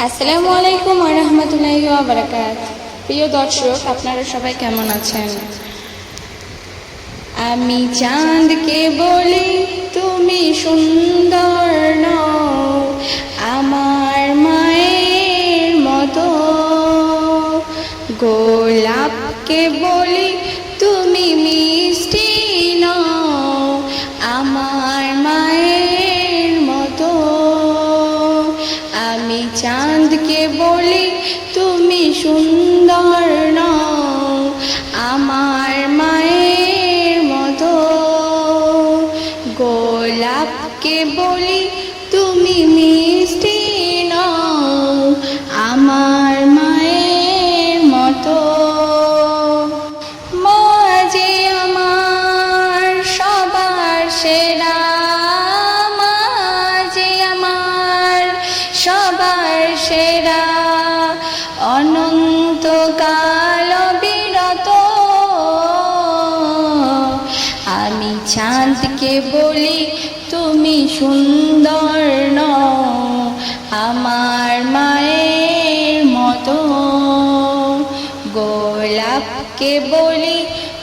আসসালামু আলাইকুম ওয়া রাহমাতুল্লাহি ওয়া বারাকাতুহু। প্রিয় দর্শক, আপনারা সবাই কেমন আছেন? আমি চাঁদকে বলি তুমি সুন্দর নও, আমার মায়ের মতো। গোলাপকে বলি তুমি মিষ্টি নও, আমার মায়ের মতো। আমি চাঁদকে বলি তুমি সুন্দর নও, আমার মায়ের মতো। গোলাপকে বলি তুমি মিষ্টি নও, আমার মায়ের মতো। মা যে আমার সবার সেরা, মা যে আমার সবার সেরা, অনন্তকাল বিরত। আমি চাঁদকে বলি তুমি সুন্দর নও, আমার মায়ের মতো। গোলাপকে বলি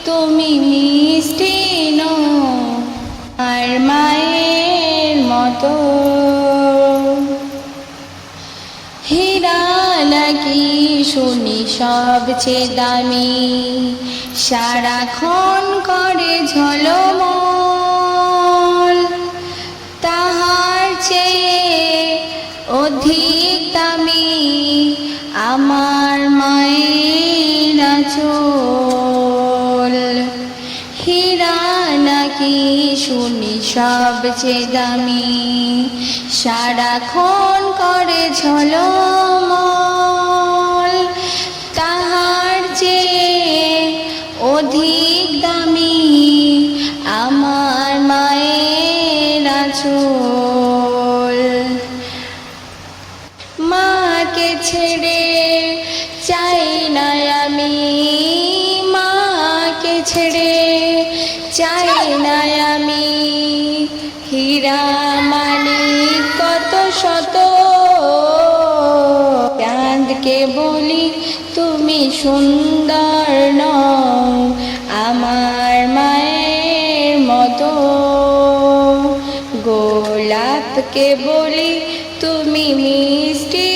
তুমি মিষ্টি নও, আমার মায়ের মতো। হীরা নাকি শুনি সবচেয়ে দামি, সারাক্ষণ করে ঝলমল। তাহার চেয়ে অধিক দামি আমার মায়ের আঁচল। হীরা নাকি শুনি সবচেয়ে দামি, সারাক্ষণ করে ঝলমল। তাহার চেয়ে অধিক দামি আমার মায়ের আঁচল। মাকে ছেড়ে চাই না আমি, মাকে ছেড়ে চাই না আমি। হীরা মানিক কত শত, চাঁদকে বলি তুমি সুন্দর নও, আমার মায়ের মতো। গোলাপকে বলি তুমি মিষ্টি